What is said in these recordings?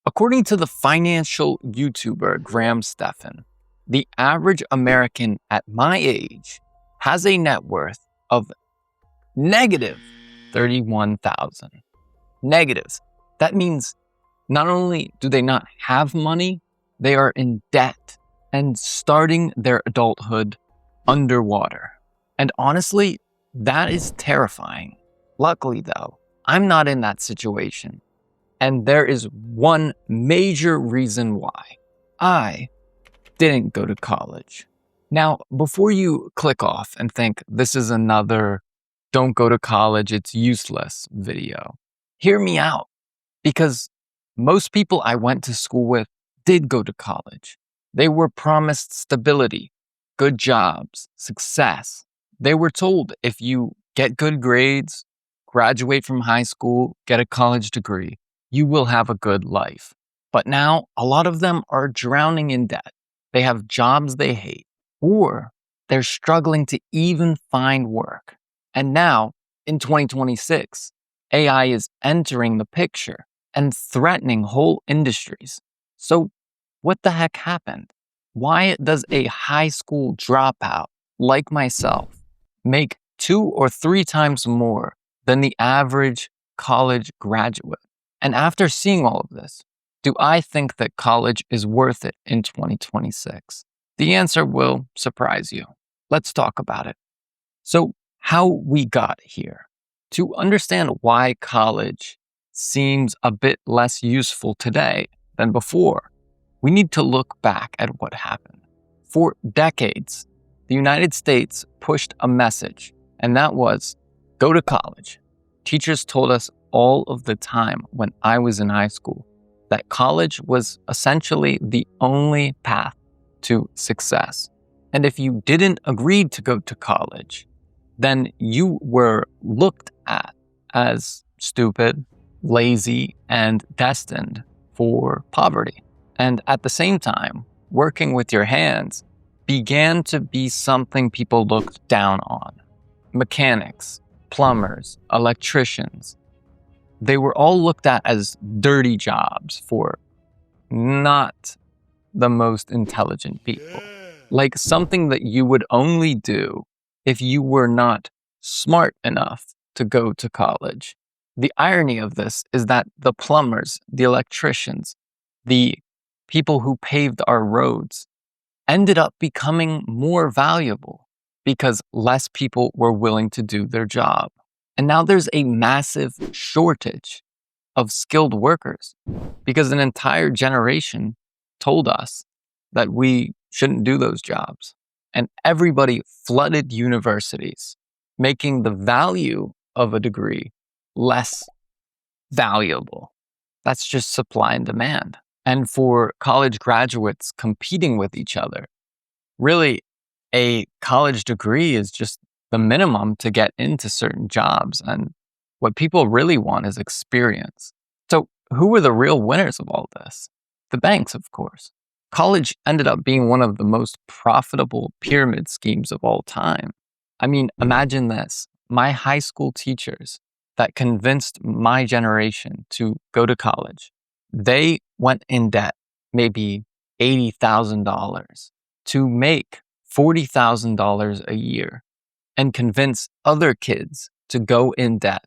According to the financial YouTuber Graham Stephan, the average American at my age has a net worth of negative 31,000. Negatives. That means not only do they not have money, they are in debt and starting their adulthood underwater. And honestly, that is terrifying. Luckily, though, I'm not in that situation. And there is one major reason why I didn't go to college. Now, before you click off and think this is another "don't go to college, it's useless" video, hear me out. Because most people I went to school with did go to college. They were promised stability, good jobs, success. They were told if you get good grades, graduate from high school, get a college degree, you will have a good life. But now a lot of them are drowning in debt. They have jobs they hate, or they're struggling to even find work. And now in 2026, AI is entering the picture and threatening whole industries. So what the heck happened? Why does a high school dropout like myself make 2 or 3 times more than the average college graduate? And after seeing all of this, do I think that college is worth it in 2026? The answer will surprise you. Let's talk about it. So, how we got here. To understand why college seems a bit less useful today than before, we need to look back at what happened. For decades, the United States pushed a message, and that was, go to college. Teachers told us all of the time when I was in high school that college was essentially the only path to success. And if you didn't agree to go to college, then you were looked at as stupid, lazy, and destined for poverty. And at the same time, working with your hands began to be something people looked down on. Mechanics, plumbers, electricians, they were all looked at as dirty jobs for not the most intelligent people. Like something that you would only do if you were not smart enough to go to college. The irony of this is that the plumbers, the electricians, the people who paved our roads ended up becoming more valuable because less people were willing to do their job. And now there's a massive shortage of skilled workers because an entire generation told us that we shouldn't do those jobs. And everybody flooded universities, making the value of a degree less valuable. That's just supply and demand. And for college graduates competing with each other, really, a college degree is just the minimum to get into certain jobs. And what people really want is experience. So who were the real winners of all this? The banks, of course. College ended up being one of the most profitable pyramid schemes of all time. I mean, imagine this. My high school teachers that convinced my generation to go to college, they went in debt, maybe $80,000 to make $40,000 a year and convince other kids to go in debt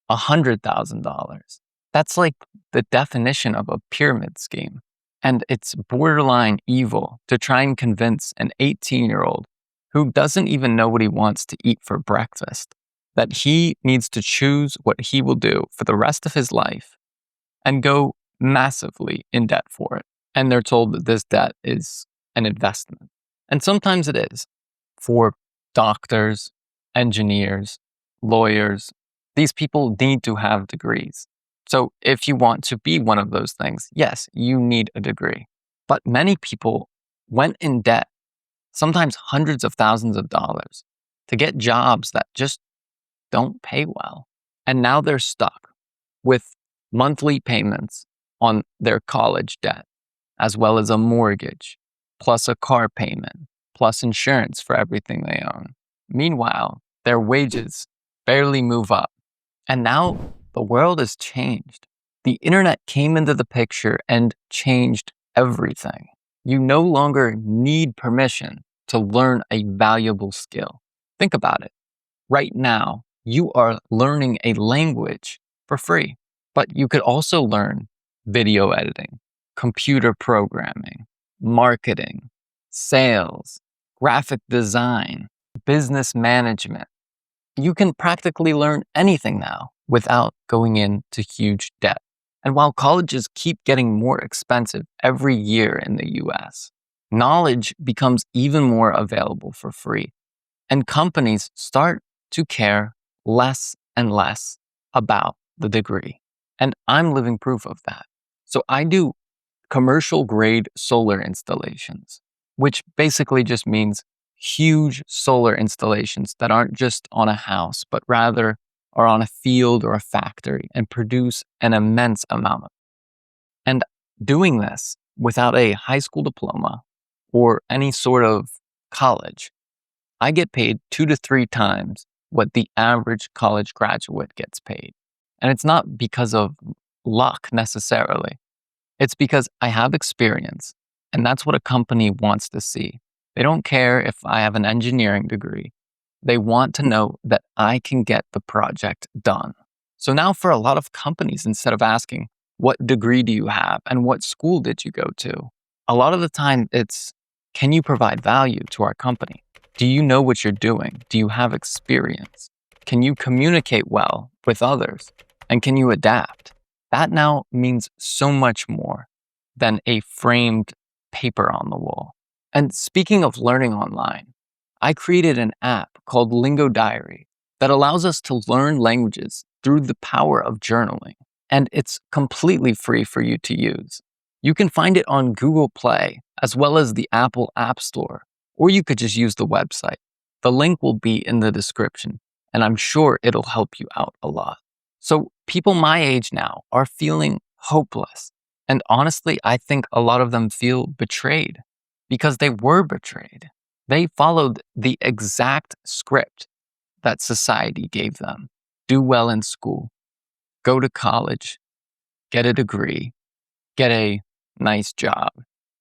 $100,000. That's like the definition of a pyramid scheme. And it's borderline evil to try and convince an 18-year-old who doesn't even know what he wants to eat for breakfast that he needs to choose what he will do for the rest of his life and go massively in debt for it. And they're told that this debt is an investment. And sometimes it is for doctors, engineers, lawyers. These people need to have degrees. So if you want to be one of those things, yes, you need a degree. But many people went in debt, sometimes hundreds of thousands of dollars, to get jobs that just don't pay well. And now they're stuck with monthly payments on their college debt, as well as a mortgage, plus a car payment, plus insurance for everything they own. Meanwhile, their wages barely move up. And now the world has changed. The internet came into the picture and changed everything. You no longer need permission to learn a valuable skill. Think about it. Right now, you are learning a language for free, but you could also learn video editing, computer programming, marketing, sales, graphic design, business management. You can practically learn anything now without going into huge debt. And while colleges keep getting more expensive every year in the US, knowledge becomes even more available for free. And companies start to care less and less about the degree. And I'm living proof of that. So I do commercial grade solar installations, which basically just means huge solar installations that aren't just on a house, but rather are on a field or a factory and produce an immense amount of. And doing this without a high school diploma or any sort of college, I get paid 2 to 3 times what the average college graduate gets paid. And it's not because of luck necessarily. It's because I have experience, and that's what a company wants to see. They don't care if I have an engineering degree. They want to know that I can get the project done. So now for a lot of companies, instead of asking, what degree do you have and what school did you go to? A lot of the time it's, can you provide value to our company? Do you know what you're doing? Do you have experience? Can you communicate well with others? And can you adapt? That now means so much more than a framed paper on the wall. And speaking of learning online, I created an app called Lingo Diary that allows us to learn languages through the power of journaling. And it's completely free for you to use. You can find it on Google Play as well as the Apple App Store, or you could just use the website. The link will be in the description, and I'm sure it'll help you out a lot. So people my age now are feeling hopeless. And honestly, I think a lot of them feel betrayed because they were betrayed. They followed the exact script that society gave them. Do well in school, go to college, get a degree, get a nice job.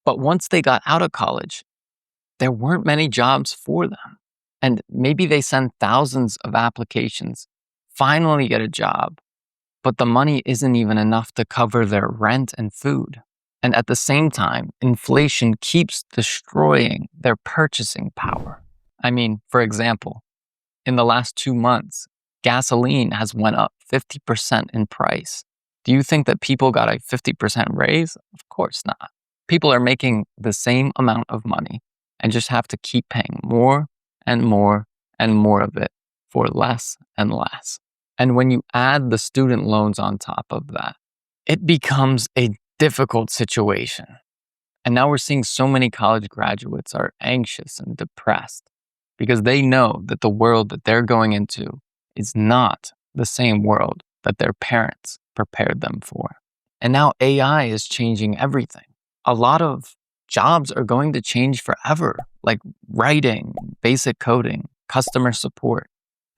But once they got out of college, there weren't many jobs for them. And maybe they send thousands of applications, finally get a job, but the money isn't even enough to cover their rent and food. And at the same time, inflation keeps destroying their purchasing power. I mean, for example, in the last 2 months, gasoline has went up 50% in price. Do you think that people got a 50% raise? Of course not. People are making the same amount of money and just have to keep paying more and more and more of it for less and less. And when you add the student loans on top of that, it becomes a difficult situation. And now we're seeing so many college graduates are anxious and depressed because they know that the world that they're going into is not the same world that their parents prepared them for. And now AI is changing everything. A lot of jobs are going to change forever, like writing, basic coding, customer support,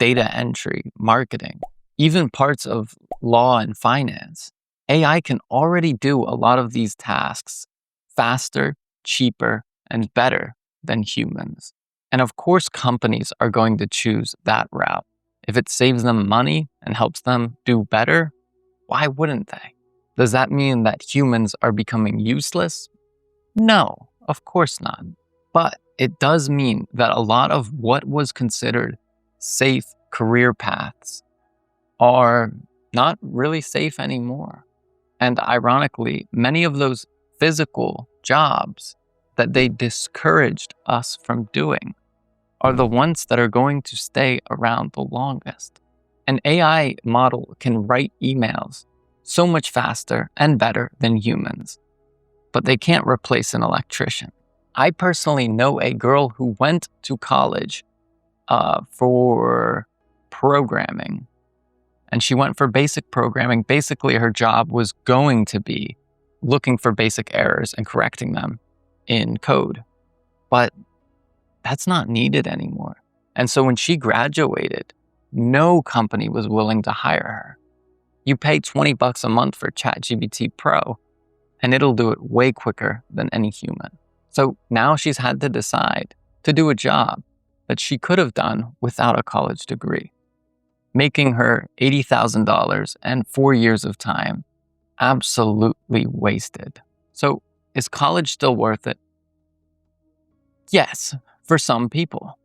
data entry, marketing, even parts of law and finance. AI can already do a lot of these tasks faster, cheaper, and better than humans. And of course, companies are going to choose that route. If it saves them money and helps them do better, why wouldn't they? Does that mean that humans are becoming useless? No, of course not. But it does mean that a lot of what was considered safe career paths are not really safe anymore. And ironically, many of those physical jobs that they discouraged us from doing are the ones that are going to stay around the longest. An AI model can write emails so much faster and better than humans, but they can't replace an electrician. I personally know a girl who went to college for programming, and she went for basic programming. Basically, her job was going to be looking for basic errors and correcting them in code, but that's not needed anymore. And so when she graduated, no company was willing to hire her. You pay $20 a month for ChatGPT Pro, and it'll do it way quicker than any human. So now she's had to decide to do a job that she could have done without a college degree, making her $80,000 and 4 years of time absolutely wasted. So is college still worth it? Yes, for some people.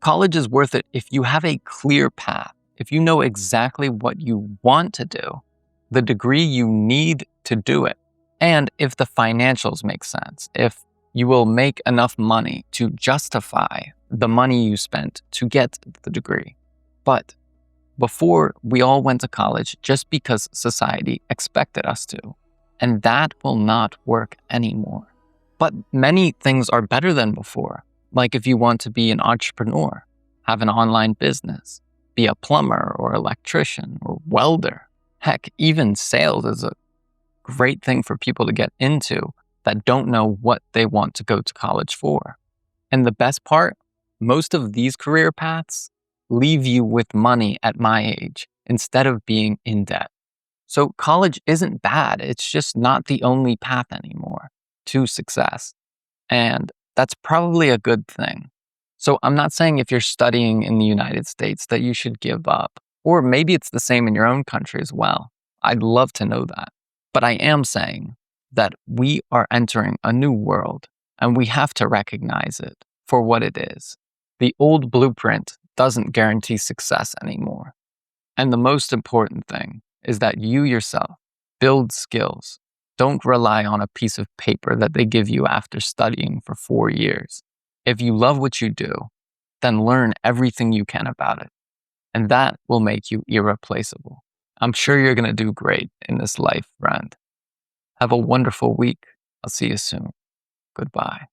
College is worth it if you have a clear path, if you know exactly what you want to do, the degree you need to do it, and if the financials make sense, if you will make enough money to justify the money you spent to get the degree. But before, we all went to college just because society expected us to, and that will not work anymore. But many things are better than before, like if you want to be an entrepreneur, have an online business, be a plumber or electrician or welder. Heck, even sales is a great thing for people to get into that don't know what they want to go to college for. And the best part, most of these career paths leave you with money at my age instead of being in debt. So college isn't bad. It's just not the only path anymore to success. And that's probably a good thing. So I'm not saying if you're studying in the United States that you should give up, or maybe it's the same in your own country as well. I'd love to know that. But I am saying that we are entering a new world and we have to recognize it for what it is. The old blueprint doesn't guarantee success anymore. And the most important thing is that you yourself build skills. Don't rely on a piece of paper that they give you after studying for 4 years. If you love what you do, then learn everything you can about it. And that will make you irreplaceable. I'm sure you're going to do great in this life, friend. Have a wonderful week. I'll see you soon. Goodbye.